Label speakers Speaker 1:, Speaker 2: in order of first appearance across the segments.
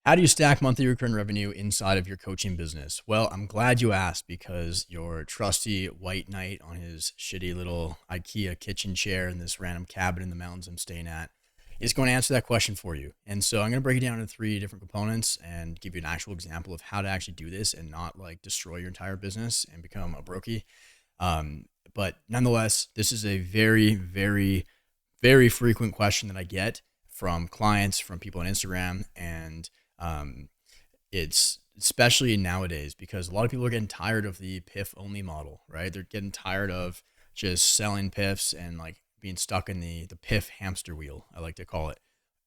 Speaker 1: How do you stack monthly recurring revenue inside of your coaching business? Well, I'm glad you asked because your trusty white knight on his shitty little IKEA kitchen chair in this random cabin in the mountains I'm staying at is going to answer that question for you. And so I'm going to break it down into three different components and give you an actual example of how to actually do this and not like destroy your entire business and become a brokey. But nonetheless, this is a very, very, very frequent question that I get from clients, from people on Instagram, and um, it's especially nowadays because a lot of people are getting tired of the PIF only model, right? They're getting tired of just selling PIFs and like being stuck in the PIF hamster wheel, I like to call it.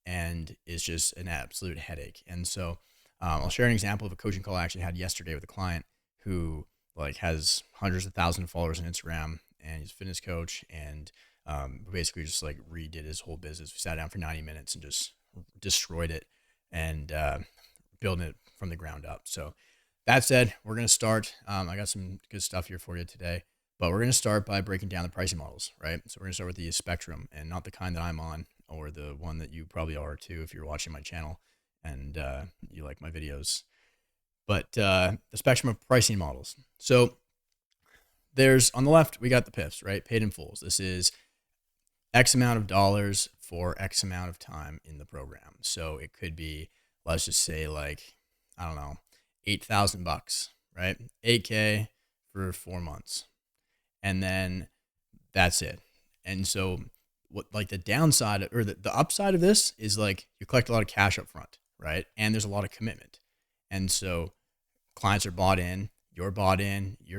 Speaker 1: And it's just an absolute headache. And so I'll share an example of a coaching call I actually had yesterday with a client who like has hundreds of thousands of followers on Instagram, and he's a fitness coach, and basically just like redid his whole business. We sat down for 90 minutes and just destroyed it and building it from the ground up. So that said, we're going to start. I got some good stuff here for you today, but we're going to start by breaking down the pricing models, right? So we're going to start with the spectrum, and not the kind that I'm on or the one that you probably are too if you're watching my channel and you like my videos, but the spectrum of pricing models. So there's on the left, we got the PIFs, right? Paid in fulls. This is X amount of dollars for X amount of time in the program. So it could be, let's just say like, I don't know, $8,000, right? 8K for 4 months. And then that's it. And so what like the downside or the upside of this is like you collect a lot of cash up front, right? And there's a lot of commitment. And so clients are bought in, you're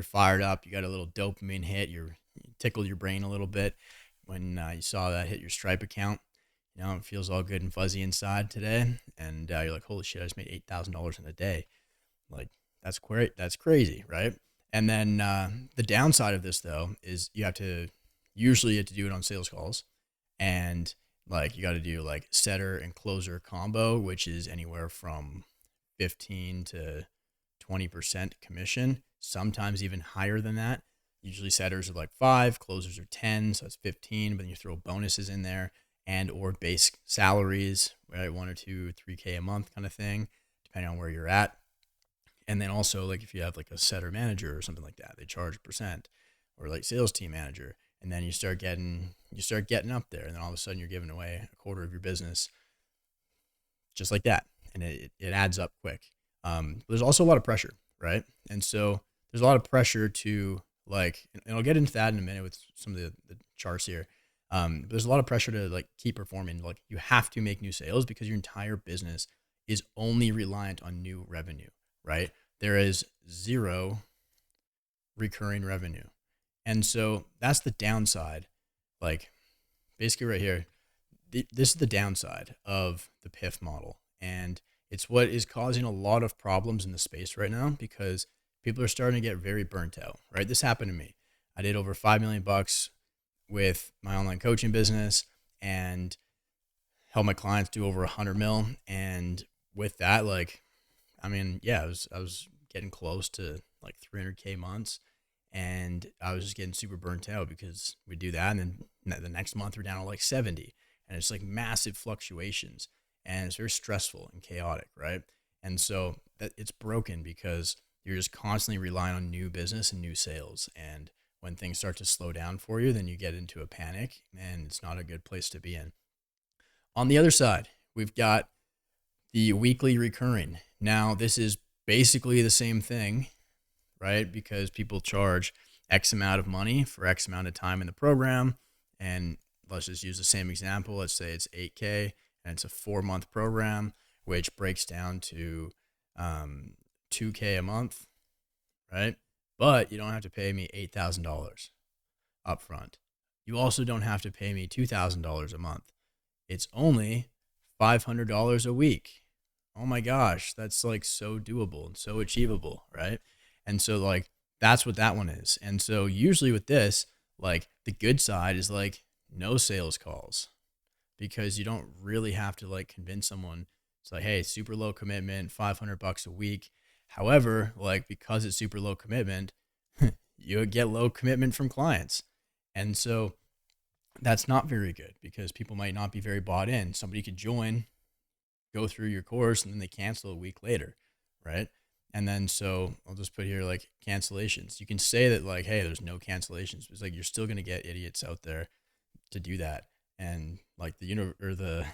Speaker 1: fired up, you got a little dopamine hit, you tickled your brain a little bit when you saw that hit your Stripe account. You know, it feels all good and fuzzy inside today. And you're like, holy shit, I just made $8,000 in a day. Like, that's great. That's crazy, right? And then the downside of this, though, is you have to do it on sales calls. And like, you got to do like setter and closer combo, which is anywhere from 15 to 20% commission, sometimes even higher than that. Usually setters are like 5, closers are 10, so it's 15, but then you throw bonuses in there and or base salaries, right? 1 or 2, 3K a month kind of thing, depending on where you're at. And then also like if you have like a setter manager or something like that, they charge a percent, or like sales team manager. And then you start getting up there, and then all of a sudden you're giving away a quarter of your business just like that. And it adds up quick. There's also a lot of pressure, right? And so there's a lot of pressure to like, and I'll get into that in a minute with some of the charts here. But there's a lot of pressure to like keep performing. Like you have to make new sales because your entire business is only reliant on new revenue, right? There is zero recurring revenue. And so that's the downside. Like basically right here, this is the downside of the PIF model. And it's what is causing a lot of problems in the space right now because people are starting to get very burnt out, right? This happened to me. I did over $5 million with my online coaching business and helped my clients do over 100 mil. And with that, like, I mean, yeah, I was getting close to like 300K months, and I was just getting super burnt out because we do that. And then the next month we're down to like 70, and it's like massive fluctuations, and it's very stressful and chaotic, right? And so that it's broken because you're just constantly relying on new business and new sales. And when things start to slow down for you, then you get into a panic, and it's not a good place to be in. On the other side, we've got the weekly recurring. Now, this is basically the same thing, right? Because people charge X amount of money for X amount of time in the program. And let's just use the same example. Let's say it's 8K and it's a 4-month program, which breaks down to 2K a month, right? But you don't have to pay me $8,000 up front. You also don't have to pay me $2,000 a month. It's only $500 a week. Oh my gosh, that's like so doable and so achievable, right? And so like that's what that one is. And so usually with this, like the good side is like no sales calls, because you don't really have to like convince someone. It's like, hey, super low commitment, $500 a week. However, like because it's super low commitment, you get low commitment from clients. And so that's not very good because people might not be very bought in. Somebody could join go through your course and then they cancel a week later, right? And then so I'll just put here like cancellations. You can say that like, hey, there's no cancellations. It's like you're still gonna get idiots out there to do that. And like the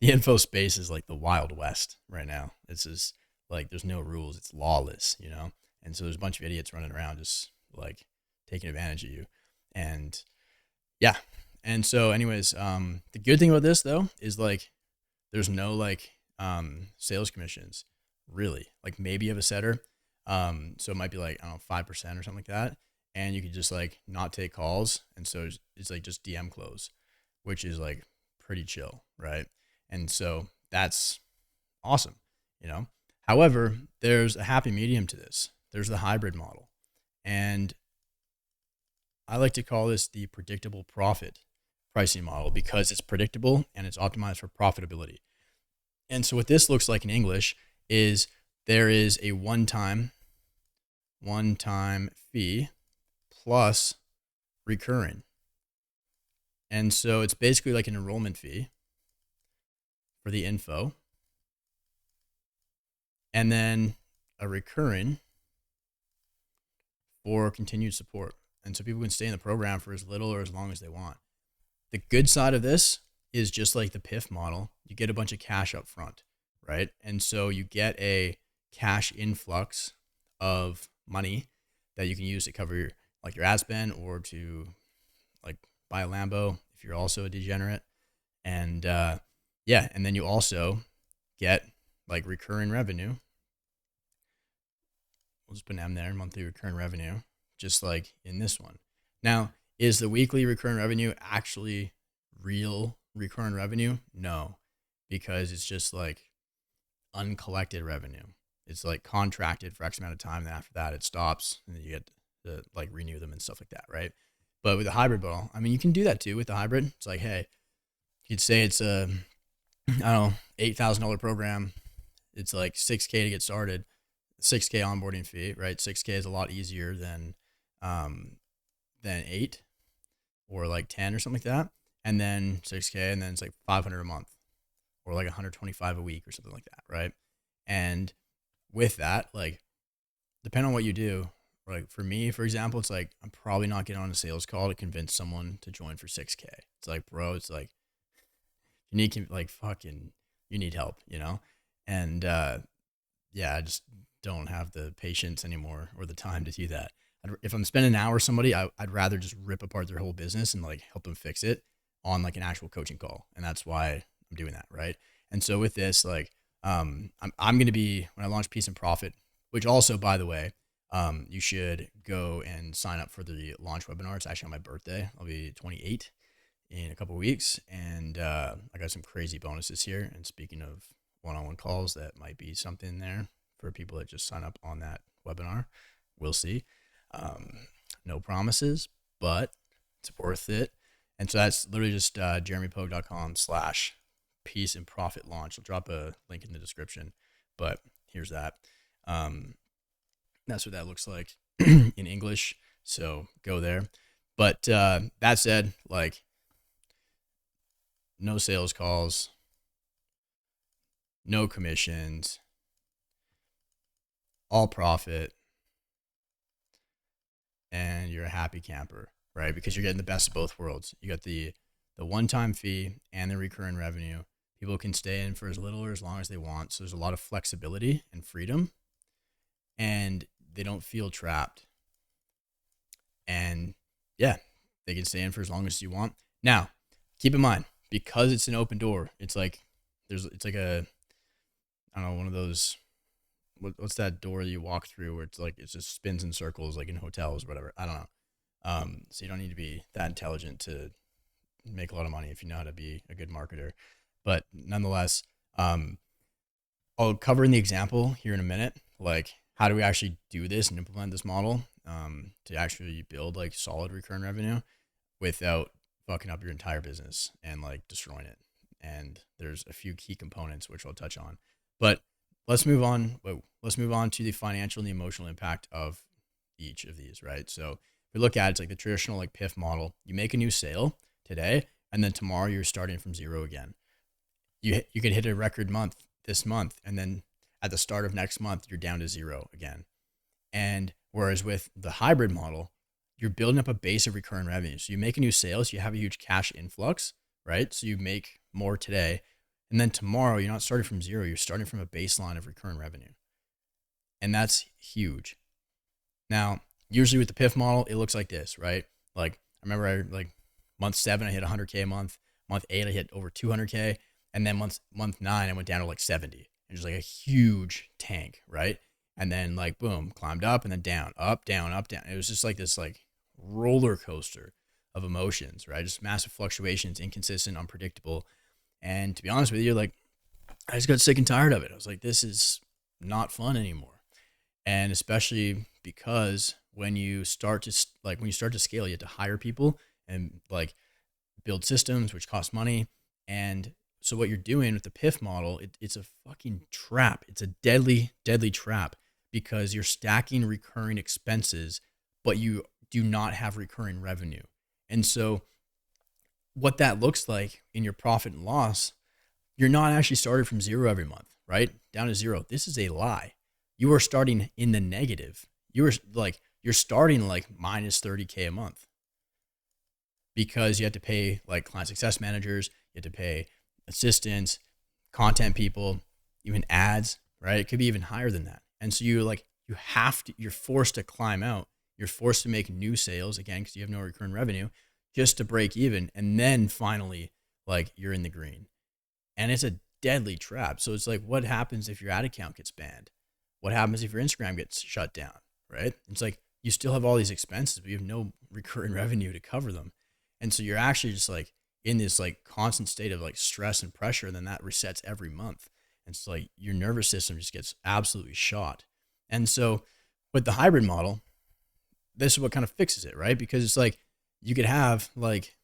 Speaker 1: the info space is like the Wild West right now. It's just like there's no rules. It's lawless, you know? And so there's a bunch of idiots running around just like taking advantage of you. And yeah. And so anyways, the good thing about this though is like there's no like sales commissions really. Like maybe you have a setter. So it might be like, I don't know, 5% or something like that. And you could just like not take calls. And so it's like just DM close, which is like pretty chill, right? And so that's awesome, you know? However, there's a happy medium to this. There's the hybrid model. And I like to call this the predictable profit pricing model because it's predictable and it's optimized for profitability. And so what this looks like in English is there is a one-time fee plus recurring. And so it's basically like an enrollment fee for the info and then a recurring for continued support. And so people can stay in the program for as little or as long as they want. The good side of this is just like the PIF model, you get a bunch of cash up front, right? And so you get a cash influx of money that you can use to cover your ad spend or to like buy a Lambo if you're also a degenerate. And yeah, and then you also get like recurring revenue. We'll just put an M there, monthly recurring revenue, just like in this one. Now, is the weekly recurring revenue actually real recurring revenue? No, because it's just like uncollected revenue. It's like contracted for X amount of time. And then after that, it stops and then you get to like renew them and stuff like that, right? But with a hybrid model, I mean, you can do that too with the hybrid. It's like, hey, you'd say it's a, I don't know, $8,000 program. It's like $6K to get started, $6K onboarding fee, right? $6K is a lot easier than 8 or like 10 or something like that. And then $6K and then it's like $500 a month or like $125 a week or something like that, right? And with that, like, depending on what you do, like for me, for example, it's like, I'm probably not getting on a sales call to convince someone to join for $6K. It's like, bro, it's like, you need like fucking, you need help, you know? And yeah, I just don't have the patience anymore or the time to do that. If I'm spending an hour with somebody, I'd rather just rip apart their whole business and like help them fix it on like an actual coaching call. And that's why I'm doing that. Right. And so with this, like, I'm going to be, when I launch Peace and Profit, which also, by the way, you should go and sign up for the launch webinar. It's actually on my birthday. I'll be 28 in a couple of weeks. And I got some crazy bonuses here. And speaking of one-on-one calls, that might be something there for people that just sign up on that webinar. We'll see. No promises, but it's worth it. And so that's literally just jeremypogue.com/peace and profit launch. I'll drop a link in the description, but here's that. That's what that looks like in English. So go there. But that said, like, no sales calls, no commissions, all profit, and you're a happy camper, right? Because you're getting the best of both worlds. You got the one-time fee and the recurring revenue. People can stay in for as little or as long as they want. So there's a lot of flexibility and freedom, and they don't feel trapped. And yeah, they can stay in for as long as you want. Now, keep in mind, because it's an open door, it's like it's like a, I don't know, one of those, what's that door you walk through where it's like it just spins in circles like in hotels or whatever. I don't know. So you don't need to be that intelligent to make a lot of money if you know how to be a good marketer. But nonetheless, I'll cover in the example here in a minute, like how do we actually do this and implement this model to actually build like solid recurring revenue without fucking up your entire business and like destroying it. And there's a few key components which I'll touch on. But let's move on. Let's move on to the financial and the emotional impact of each of these, right? So if we look at it, it's like the traditional like PIF model. You make a new sale today, and then tomorrow you're starting from zero again. you could hit a record month this month, and then at the start of next month, you're down to zero again. And whereas with the hybrid model, you're building up a base of recurring revenue. So you make a new sales, you have a huge cash influx, right? So you make more today. And then tomorrow, you're not starting from zero, you're starting from a baseline of recurring revenue. And that's huge. Now, usually with the PIF model, it looks like this, right? Like I remember month 7, I hit 100K a month. Month 8, I hit over 200K. And then month 9, I went down to like 70. It was like a huge tank, right? And then like, boom, climbed up and then down, up, down, up, down. It was just like this like roller coaster of emotions, right? Just massive fluctuations, inconsistent, unpredictable. And to be honest with you, like I just got sick and tired of it. I was like, this is not fun anymore. And especially because when you start to scale, you have to hire people and like build systems, which cost money. And so what you're doing with the PIF model, it's a fucking trap. It's a deadly, deadly trap because you're stacking recurring expenses, but you do not have recurring revenue. And so what that looks like in your profit and loss, you're not actually starting from zero every month, right? Down to zero. This is a lie. You are starting in the negative. You're starting like minus 30K a month because you have to pay like client success managers, you have to pay assistants, content people, even ads, right? It could be even higher than that. And so you're forced to climb out. You're forced to make new sales again, because you have no recurring revenue, just to break even. And then finally, like you're in the green. And it's a deadly trap. So it's like, what happens if your ad account gets banned? What happens if your Instagram gets shut down, right? It's like, you still have all these expenses, but you have no recurring revenue to cover them. And so you're actually just like in this like constant state of like stress and pressure. And then that resets every month. And it's like your nervous system just gets absolutely shot. And so with the hybrid model, this is what kind of fixes it, right? Because it's like, you could have like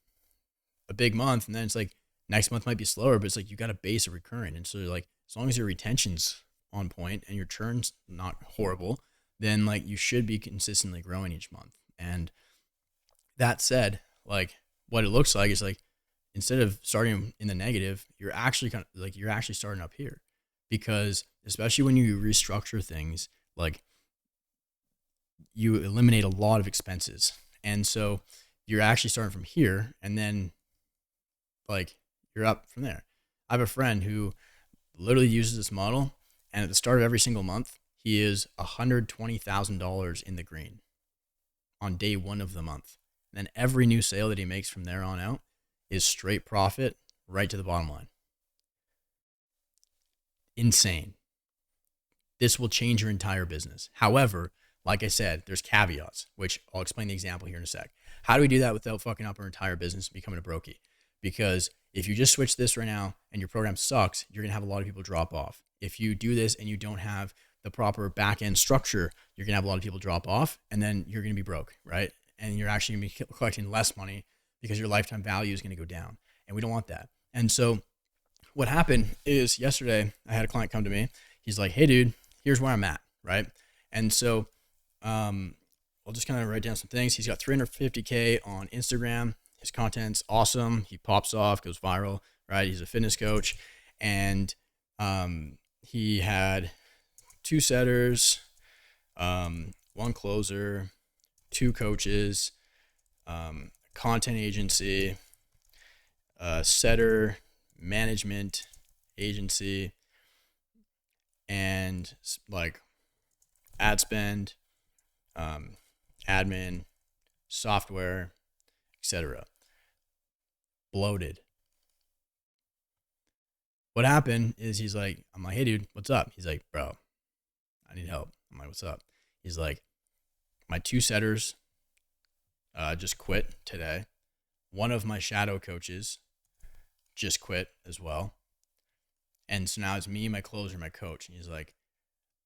Speaker 1: a big month and then it's like next month might be slower, but it's like you got a base of recurring. And so like, as long as your retention's on point and your churn's not horrible, then like you should be consistently growing each month. And that said, like what it looks like is like, instead of starting in the negative, you're actually starting up here, because especially when you restructure things, like you eliminate a lot of expenses. And so you're actually starting from here and then like you're up from there. I have a friend who literally uses this model, and at the start of every single month, he is $120,000 in the green on day 1 of the month. And then every new sale that he makes from there on out is straight profit right to the bottom line. Insane. This will change your entire business. However, like I said, there's caveats, which I'll explain the example here in a sec. How do we do that without fucking up our entire business and becoming a brokey? Because if you just switch this right now and your program sucks, you're going to have a lot of people drop off. If you do this and you don't have the proper back end structure, you're going to have a lot of people drop off, and then you're going to be broke, right? And you're actually going to be collecting less money because your lifetime value is going to go down. And we don't want that. And so what happened is yesterday I had a client come to me. He's like, hey dude, here's where I'm at, right? And so I'll just kind of write down some things. He's got 350K on Instagram. His content's awesome. He pops off, goes viral, right? He's a fitness coach. And he had 2 setters, 1 closer, 2 coaches, content agency, setter management agency, and like ad spend, admin, software, etc. Bloated. What happened is I'm like, hey dude, what's up? He's like, bro, I need help. I'm like, what's up? He's like, my 2 setters just quit today. One of my shadow coaches just quit as well. And so now it's me, my closer, my coach. And he's like,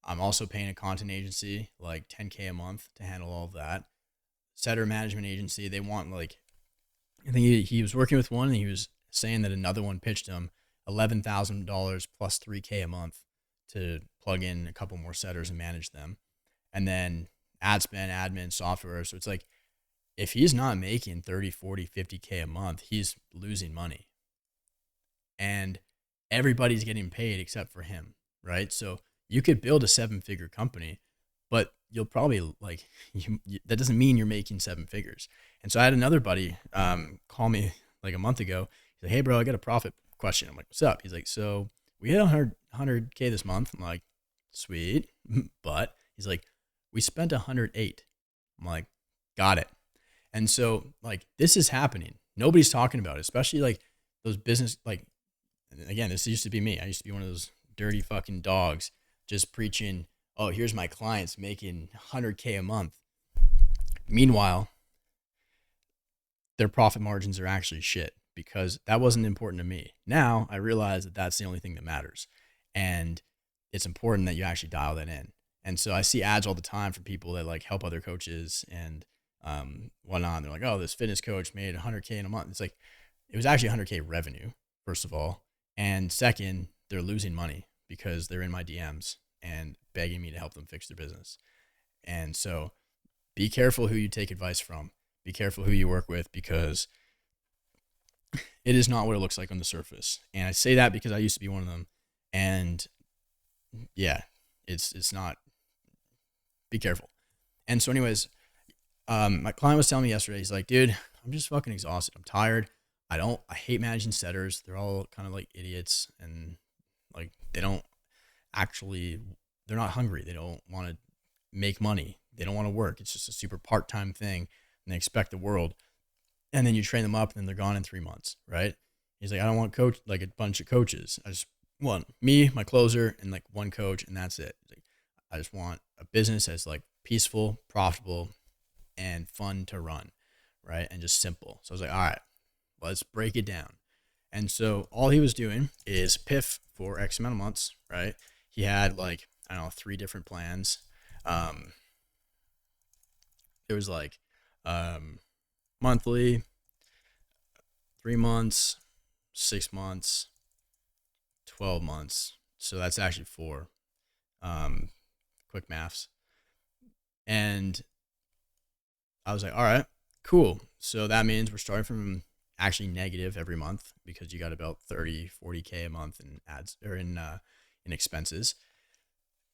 Speaker 1: I'm also paying a content agency like 10K a month to handle all of that. Setter management agency, they want like, I think he was working with one and he was saying that another one pitched him $11,000 plus 3K a month to plug in a couple more setters and manage them. And then ad spend, admin, software. So it's like, if he's not making 30, 40, 50K a month, he's losing money. And everybody's getting paid except for him, right? So you could build a 7-figure company, but you'll probably like, that doesn't mean you're making 7 figures. And so I had another buddy call me like a month ago. He's like, hey bro, I got a profit question. I'm like, what's up? He's like, so we hit 100K this month. I'm like, sweet. But he's like, we spent 108. I'm like, got it. And so like, this is happening. Nobody's talking about it, especially like those business, like, again, this used to be me. I used to be one of those dirty fucking dogs just preaching, oh, here's my clients making 100K a month. Meanwhile, their profit margins are actually shit because that wasn't important to me. Now I realize that that's the only thing that matters. And it's important that you actually dial that in. And so I see ads all the time for people that like help other coaches and whatnot. They're like, oh, this fitness coach made 100K in a month. It's like, it was actually 100K revenue, first of all. And second, they're losing money because they're in my DMs and begging me to help them fix their business. And so be careful who you take advice from. Be careful who you work with because it is not what it looks like on the surface. And I say that because I used to be one of them. And yeah, it's not. Be careful. And so anyways, my client was telling me yesterday, he's like, dude, I'm just fucking exhausted. I'm tired. I hate managing setters. They're all kind of like idiots and like they're not hungry. They don't want to make money. They don't want to work. It's just a super part-time thing and they expect the world. And then you train them up and then they're gone in 3 months, right? He's like, I don't want like a bunch of coaches. I just want me, my closer, and like one coach, and that's it. Like, I just want a business that's like peaceful, profitable, and fun to run, right? And just simple. So I was like, all right, let's break it down. And so all he was doing is PIF for X amount of months, right? He had like, I don't know, 3 different plans. There was like monthly, 3 months, 6 months, 12 months. So that's actually 4. Quick maths. And I was like, all right, cool. So that means we're starting from actually negative every month because you got about 40K a month in ads or in expenses.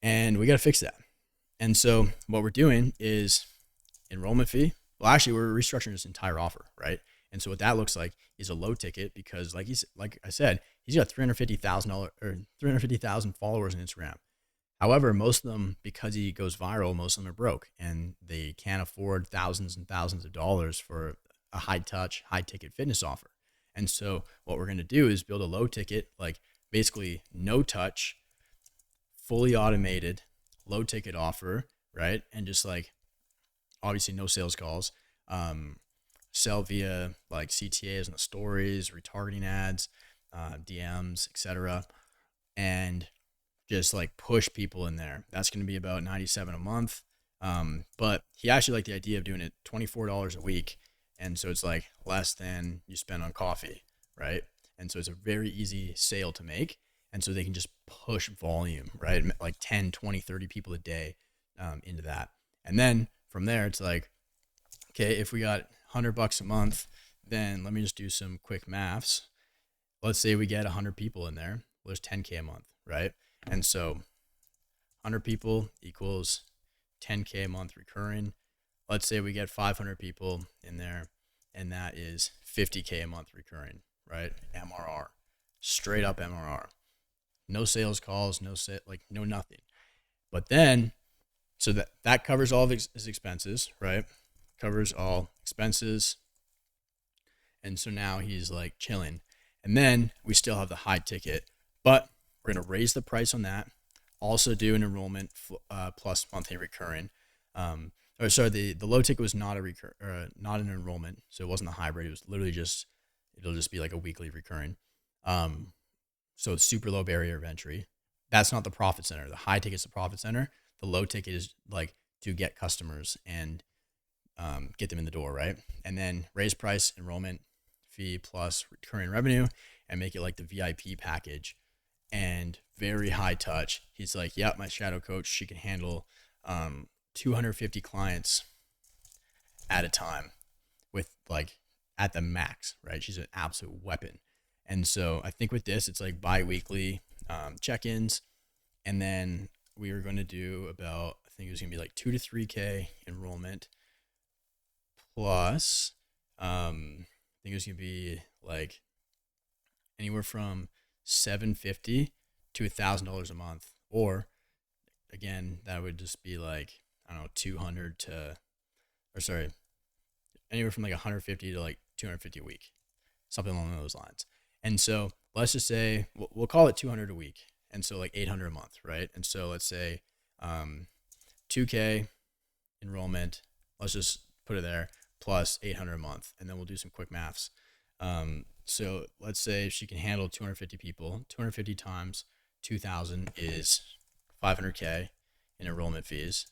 Speaker 1: And we got to fix that. And so what we're doing is enrollment fee. Well, actually we're restructuring this entire offer, right? And so what that looks like is a low ticket because like I said, he's got $350,000 followers on Instagram. However, most of them, because he goes viral, most of them are broke and they can't afford thousands and thousands of dollars for a high touch, high ticket fitness offer. And so what we're going to do is build a low ticket, like basically no touch, fully automated, low ticket offer, right? And just like, obviously no sales calls, sell via like CTAs and the stories, retargeting ads, DMs, etc. And just like push people in there. That's going to be about $97 a month. But he actually liked the idea of doing it $24 a week. And so it's like less than you spend on coffee, right? And so it's a very easy sale to make. And so they can just push volume, right? Like 10, 20, 30 people a day into that. And then from there, it's like, okay, if we got $100 a month, then let me just do some quick maths. Let's say we get 100 people in there. Well, there's 10K a month, right? And so 100 people equals 10K a month recurring. Let's say we get 500 people in there, and that is 50K a month recurring, right? MRR, straight up MRR. No sales calls, no nothing. But then, so that covers all of his expenses, right? Covers all expenses. And so now he's like chilling. And then we still have the high ticket, but we're going to raise the price on that. Also do an enrollment plus monthly recurring. The low ticket was not not an enrollment. So it wasn't a hybrid. It was literally it'll just be like a weekly recurring. So it's super low barrier of entry. That's not the profit center. The high ticket's the profit center. The low ticket is like to get customers and get them in the door, right? And then raise price, enrollment fee plus recurring revenue, and make it like the VIP package and very high touch. He's like, yeah, my shadow coach, she can handle 250 clients at a time with like at the max, right? She's an absolute weapon. And so I think with this, it's like bi-weekly check-ins. And then we were going to do about, I think it was going to be like 2 to 3K enrollment plus, I think it was going to be like anywhere from 750 to $1,000 a month. Or again, that would just be like, I don't know, 200 to, or sorry, anywhere from like 150 to like 250 a week, something along those lines. And so let's just say we'll call it 200 a week. And so like 800 a month, right? And so let's say 2K enrollment, let's just put it there, plus 800 a month. And then we'll do some quick maths. So let's say she can handle 250 people. 250 times 2,000 is 500K in enrollment fees,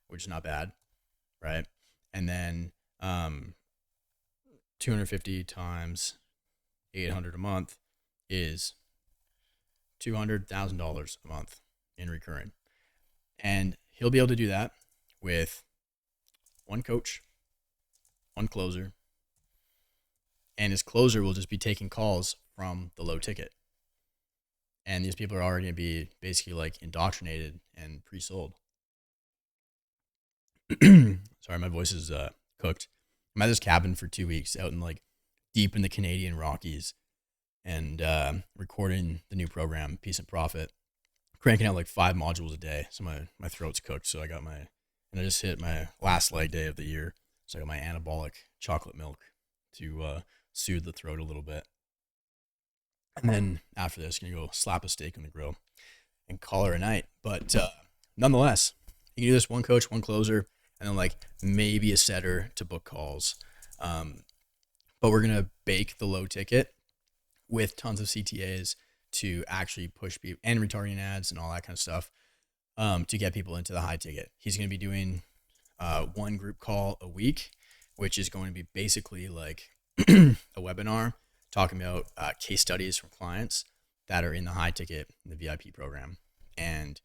Speaker 1: which is not bad, right? And then 250 times 800 a month is $200,000 a month in recurring. And he'll be able to do that with one coach, one closer, and his closer will just be taking calls from the low ticket. And these people are already going to be basically like indoctrinated and pre-sold. Sorry, my voice is cooked. I'm at this cabin for 2 weeks out in like deep in the Canadian Rockies and recording the new program, Peace and Profit, cranking out like 5 modules a day. So my throat's cooked. So I just hit my last leg day of the year. So I got my anabolic chocolate milk to soothe the throat a little bit. And then after this, I'm going to go slap a steak on the grill and call her a night. But nonetheless, you can do this one coach, one closer, and then like maybe a setter to book calls. But we're going to bake the low ticket with tons of CTAs to actually push people and retargeting ads and all that kind of stuff to get people into the high ticket. He's going to be doing one group call a week, which is going to be basically like a webinar talking about case studies from clients that are in the high ticket in the VIP program. And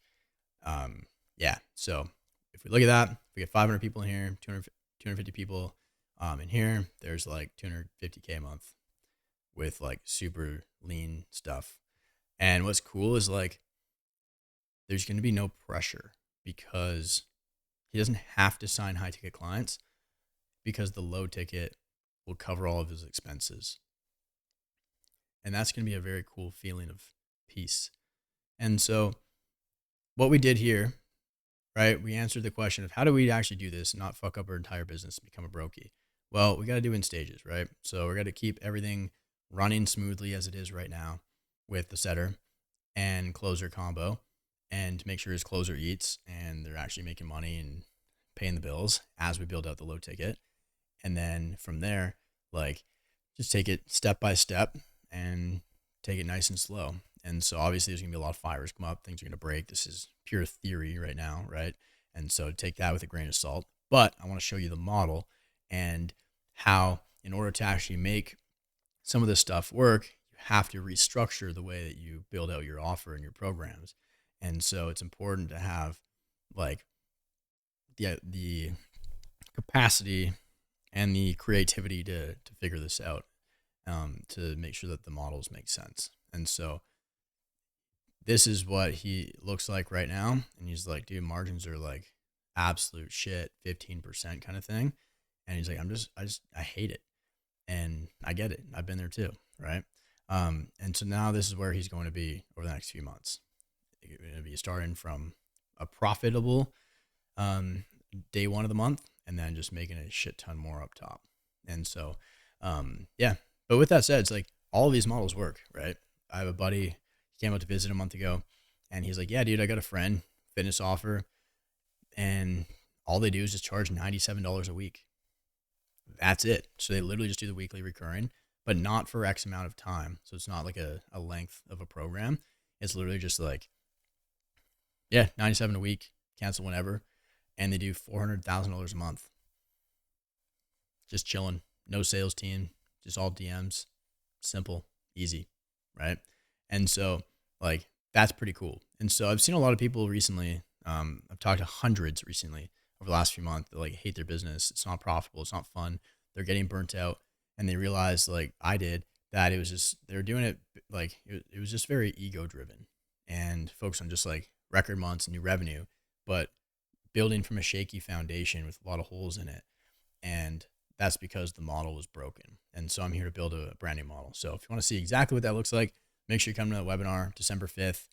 Speaker 1: so if we look at that, we get 500 people in here, 250 people in here, there's like 250K a month with like super lean stuff. And what's cool is like, there's going to be no pressure because he doesn't have to sign high ticket clients because the low ticket will cover all of his expenses. And that's going to be a very cool feeling of peace. And so what we did here, right, we answered the question of how do we actually do this and not fuck up our entire business and become a brokey? Well, we got to do it in stages, right? So we're going to keep everything running smoothly as it is right now with the setter and closer combo and make sure his closer eats and they're actually making money and paying the bills as we build out the low ticket. And then from there, like just take it step by step and take it nice and slow. And so obviously there's going to be a lot of fires come up. Things are going to break. This is pure theory right now, right? And so take that with a grain of salt. But I want to show you the model and how in order to actually make some of this stuff work, you have to restructure the way that you build out your offer and your programs. And so it's important to have like the capacity and the creativity to figure this out, to make sure that the models make sense. And so this is what he looks like right now. And he's like, dude, margins are like absolute shit, 15% kind of thing. And he's like, I hate it. And I get it. I've been there too. Right. And so now this is where he's going to be over the next few months. He's going to be starting from a profitable day one of the month and then just making a shit ton more up top. And so, but with that said, it's like all of these models work, right? I have a buddy, he came out to visit a month ago and he's like, yeah, dude, I got a friend, fitness offer, and all they do is just charge $97 a week. That's it. So they literally just do the weekly recurring, but not for X amount of time. So it's not like a length of a program. It's literally just like, yeah, 97 a week, cancel whenever. And they do $400,000 a month. Just chilling. No sales team, just all DMs. Simple, easy, right? And so like, that's pretty cool. And so I've seen a lot of people recently, I've talked to hundreds recently over the last few months that like hate their business. It's not profitable. It's not fun. They're getting burnt out and they realize like I did, that it was just, they were doing it like, it was just very ego driven and focused on just like record months and new revenue, but building from a shaky foundation with a lot of holes in it. And that's because the model was broken. And so I'm here to build a brand new model. So if you want to see exactly what that looks like, make sure you come to the webinar December 5th.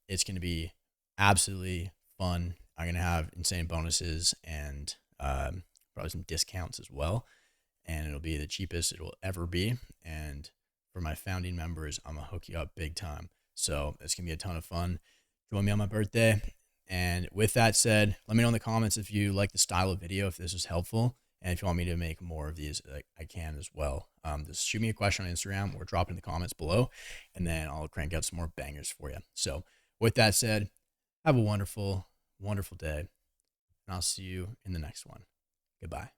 Speaker 1: It's going to be absolutely fun. I'm going to have insane bonuses and probably some discounts as well. And it'll be the cheapest it will ever be. And for my founding members, I'm going to hook you up big time. So it's going to be a ton of fun. Join me on my birthday. And with that said, let me know in the comments if you like the style of video, if this was helpful. And if you want me to make more of these, I can as well. Just shoot me a question on Instagram or drop it in the comments below, and then I'll crank out some more bangers for you. So with that said, have a wonderful, wonderful day, and I'll see you in the next one. Goodbye.